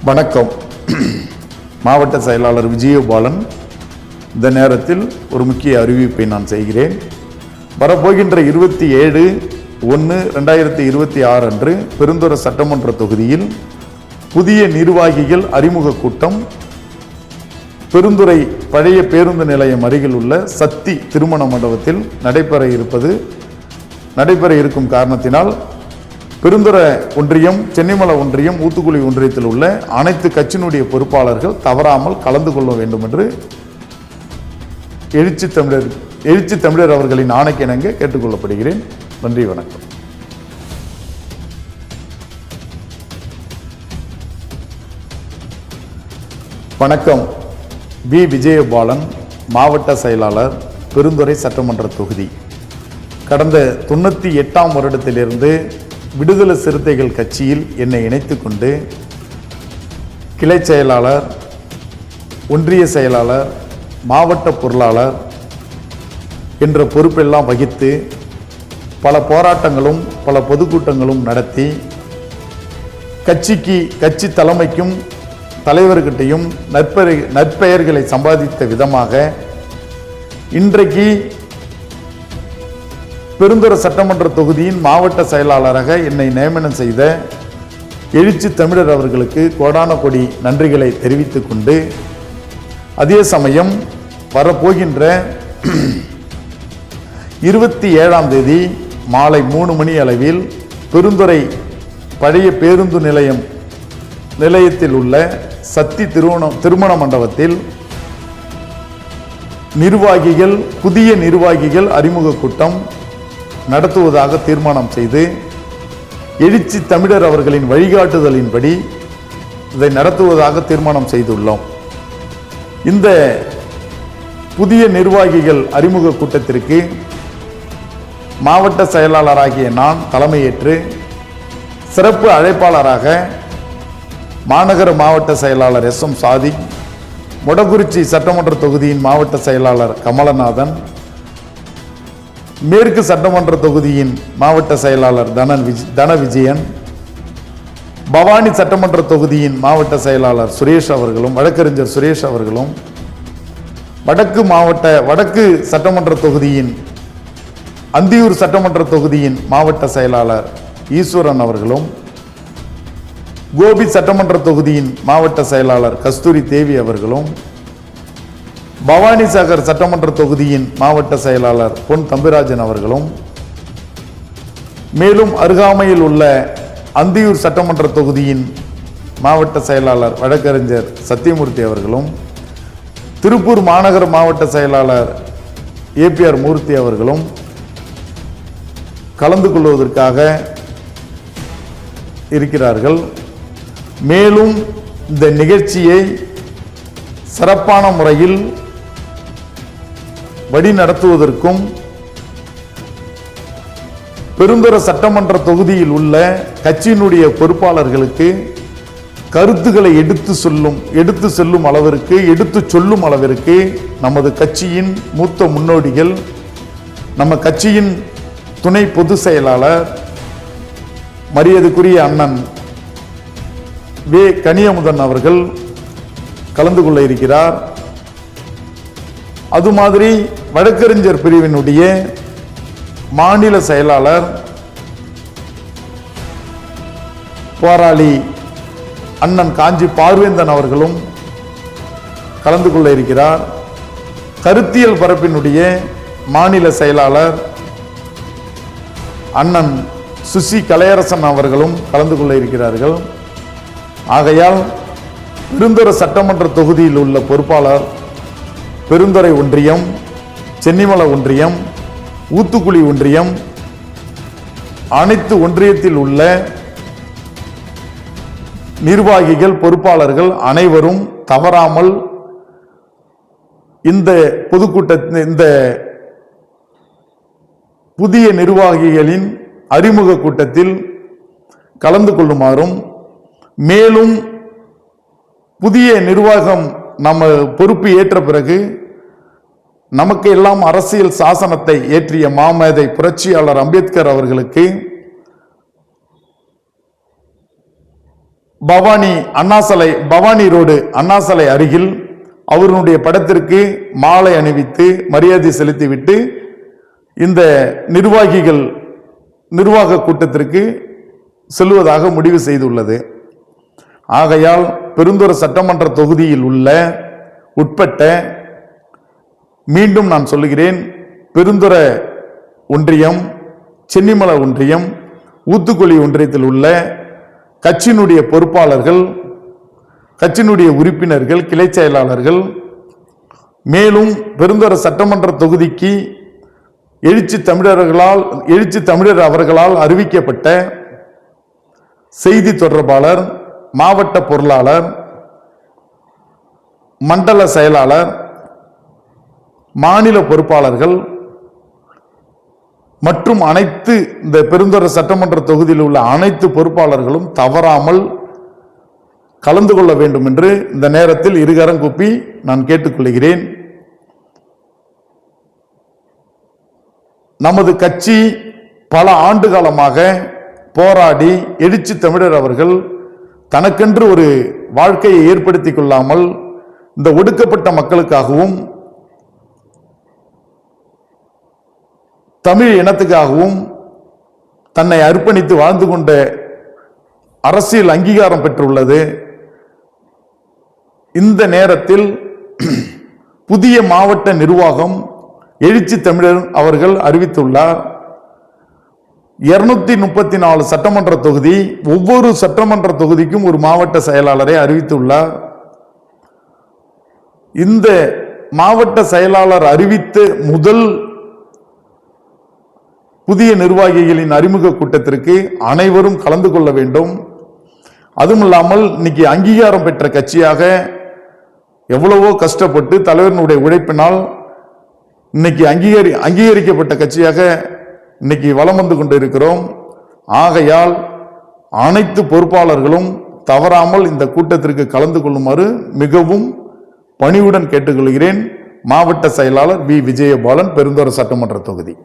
வணக்கம். மாவட்ட செயலாளர் விஜயபாலன். இந்த நேரத்தில் ஒரு முக்கிய அறிவிப்பை நான் செய்கிறேன். வரப்போகின்ற 27/1/2026 அன்று பெருந்துறை சட்டமன்ற தொகுதியில் புதிய நிர்வாகிகள் அறிமுக கூட்டம் பெருந்துறை பழைய பேருந்து நிலையம் அருகில் உள்ள சக்தி திருமண மண்டபத்தில் நடைபெற இருக்கும் காரணத்தினால் பெருந்துறை ஒன்றியம், சென்னிமலை ஒன்றியம், ஊத்துக்குளி ஒன்றியத்தில் உள்ள அனைத்து கட்சியினுடைய பொறுப்பாளர்கள் தவறாமல் கலந்து கொள்ள வேண்டும் என்று எழுச்சி தமிழர் அவர்களின் ஆணைக்கிணங்க கேட்டுக்கொள்ளப்படுகிறேன். நன்றி, வணக்கம். வணக்கம். வி. விஜயபாலன், மாவட்ட செயலாளர், பெருந்துறை சட்டமன்ற தொகுதி. கடந்த 98ஆம் வருடத்திலிருந்து விடுதலை சிறுத்தைகள் கட்சியில் என்னை இணைத்துக் கொண்டு கிளை செயலாளர், ஒன்றிய செயலாளர், மாவட்ட பொருளாளர் என்ற பொறுப்பெல்லாம் வகித்து பல போராட்டங்களும் பல பொதுக்கூட்டங்களும் நடத்தி கட்சி தலைமைக்கும் தலைவர்கிட்டையும் நற்பெயர்களை சம்பாதித்த விதமாக இன்றைக்கு பெருந்துறை சட்டமன்ற தொகுதியின் மாவட்ட செயலாளராக என்னை நியமனம் செய்த எழுச்சி தமிழர் அவர்களுக்கு கோடான கோடி நன்றிகளை தெரிவித்துக் கொண்டு, அதே சமயம் வரப்போகின்ற 27ஆம் தேதி மாலை 3 மணி அளவில் பெருந்துறை பழைய பேருந்து நிலையத்தில் உள்ள சக்தி திருமண மண்டபத்தில் புதிய நிர்வாகிகள் அறிமுக கூட்டம் நடத்துவதாக தீர்மானம் செய்து எழுச்சி தமிழர் அவர்களின் வழிகாட்டுதலின்படி இதை நடத்துவதாக தீர்மானம் செய்துள்ளோம். இந்த புதிய நிர்வாகிகள் அறிமுக கூட்டத்திற்கு மாவட்ட செயலாளராகிய நான் தலைமையேற்று சிறப்பு அழைப்பாளராக மாநகர மாவட்ட செயலாளர் S. M. சாதிக், மொடக்குறிச்சி சட்டமன்ற தொகுதியின் மாவட்ட செயலாளர் கமலநாதன், மேற்கு சட்டமன்ற தொகுதியின் மாவட்ட செயலாளர் தன விஜயன், பவானி சட்டமன்ற தொகுதியின் மாவட்ட செயலாளர் சுரேஷ் அவர்களும், வழக்கறிஞர் சுரேஷ் அவர்களும், வடக்கு சட்டமன்ற தொகுதியின் அந்தியூர் சட்டமன்ற தொகுதியின் மாவட்ட செயலாளர் ஈஸ்வரன் அவர்களும், கோபி சட்டமன்ற தொகுதியின் மாவட்ட செயலாளர் கஸ்தூரி தேவி அவர்களும், பவானி சாகர் சட்டமன்ற தொகுதியின் மாவட்ட செயலாளர் பொன் தம்பிராஜன் அவர்களும், மேலும் அருகாமையில் உள்ள அந்தியூர் சட்டமன்ற தொகுதியின் மாவட்ட செயலாளர் வழக்கறிஞர் சத்தியமூர்த்தி அவர்களும், திருப்பூர் மாநகர மாவட்ட செயலாளர் APR மூர்த்தி அவர்களும் கலந்து கொள்வதற்காக இருக்கிறார்கள். மேலும் இந்த நிகழ்ச்சியை சிறப்பான முறையில் வழி நடத்துவதற்கும் பெருந்துறை சட்டமன்ற தொகுதியில் உள்ள கட்சியினுடைய பொறுப்பாளர்களுக்கு கருத்துக்களை எடுத்து சொல்லும் அளவிற்கு நமது கட்சியின் மூத்த முன்னோடிகள், நம்ம கட்சியின் துணை பொதுச் செயலாளர் மரியாதைக்குரிய அண்ணன் வே. கனியமுதன் அவர்கள் கலந்து கொள்ள இருக்கிறார். அது மாதிரி வழக்கறிஞர் பிரிவினுடைய மாநில செயலாளர் போராளி அண்ணன் காஞ்சி பார்வேந்தன் அவர்களும் கலந்து கொள்ள இருக்கிறார். கருத்தியல் பரப்பினுடைய மாநில செயலாளர் அண்ணன் சுசி கலையரசன் அவர்களும் கலந்து கொள்ள இருக்கிறார்கள். ஆகையால் பெருந்துறை சட்டமன்ற தொகுதியில் உள்ள பொறுப்பாளர் பெருந்துறை ஒன்றியம், சென்னிமலை ஒன்றியம், ஊத்துக்குளி ஒன்றியம், அனைத்து ஒன்றியத்தில் உள்ள நிர்வாகிகள், பொறுப்பாளர்கள் அனைவரும் தவறாமல் இந்த இந்த புதிய நிர்வாகிகளின் அறிமுக கூட்டத்தில் கலந்து கொள்ளுமாறும், மேலும் புதிய நிர்வாகம் நம்ம பொறுப்பு ஏற்ற பிறகு நமக்கு எல்லாம் அரசியல் சாசனத்தை ஏற்றிய மாமேதை புரட்சியாளர் அம்பேத்கர் அவர்களுக்கு பவானி ரோடு அண்ணாசாலை அருகில் அவருடைய படத்திற்கு மாலை அணிவித்து மரியாதை செலுத்திவிட்டு இந்த நிர்வாக கூட்டத்திற்கு செல்வதாக முடிவு செய்துள்ளது. ஆகையால் பெருந்துறை சட்டமன்ற தொகுதியில் உட்பட்ட மீண்டும் நான் சொல்லுகிறேன், பெருந்துறை ஒன்றியம், சென்னிமலை ஒன்றியம், ஊத்துக்குளி ஒன்றியத்தில் உள்ள கட்சியினுடைய பொறுப்பாளர்கள், கட்சியினுடைய உறுப்பினர்கள், கிளை செயலாளர்கள், மேலும் பெருந்துறை சட்டமன்ற தொகுதிக்கு எழுச்சி தமிழர் அவர்களால் அறிவிக்கப்பட்ட செய்தி தொடர்பாளர், மாவட்ட பொருளாளர், மண்டல செயலாளர், மாநில பொறுப்பாளர்கள் மற்றும் அனைத்து இந்த பெருந்துறை சட்டமன்ற தொகுதியில் உள்ள அனைத்து பொறுப்பாளர்களும் தவறாமல் கலந்து கொள்ள வேண்டும் என்று இந்த நேரத்தில் இருகரம் கூப்பி நான் கேட்டுக்கொள்கிறேன். நமது கட்சி பல ஆண்டு காலமாக போராடி எழுச்சி தமிழர் அவர்கள் தனக்கென்று ஒரு வாழ்க்கையை ஏற்படுத்திக் கொள்ளாமல் இந்த ஒடுக்கப்பட்ட மக்களுக்காகவும் தமிழ் இனத்துக்காகவும் தன்னை அர்ப்பணித்து வாழ்ந்து கொண்ட அரசியல் அங்கீகாரம் பெற்றுள்ளது. இந்த நேரத்தில் புதிய மாவட்ட நிர்வாகம் எழுச்சி தமிழர் அவர்கள் அறிவித்துள்ளார். 234 சட்டமன்ற தொகுதி, ஒவ்வொரு சட்டமன்ற தொகுதிக்கும் ஒரு மாவட்ட செயலாளரை அறிவித்துள்ளார். இந்த மாவட்ட செயலாளர் அறிவித்த முதல் புதிய நிர்வாகிகளின் அறிமுக கூட்டத்திற்கு அனைவரும் கலந்து கொள்ள வேண்டும். அதுமில்லாமல் இன்னைக்கு அங்கீகாரம் பெற்ற கட்சியாக எவ்வளவோ கஷ்டப்பட்டு தலைவர்களுடைய உழைப்பினால் இன்னைக்கு அங்கீகரிக்கப்பட்ட கட்சியாக இன்னைக்கு வலம் வந்து கொண்டிருக்கிறோம். ஆகையால் அனைத்து பொறுப்பாளர்களும் தவறாமல் இந்த கூட்டத்திற்கு கலந்து கொள்ளுமாறு மிகவும் பணிவுடன் கேட்டுக்கொள்கிறேன். மாவட்ட செயலாளர் வி. விஜயபாலன், பெருந்துறை சட்டமன்ற தொகுதி.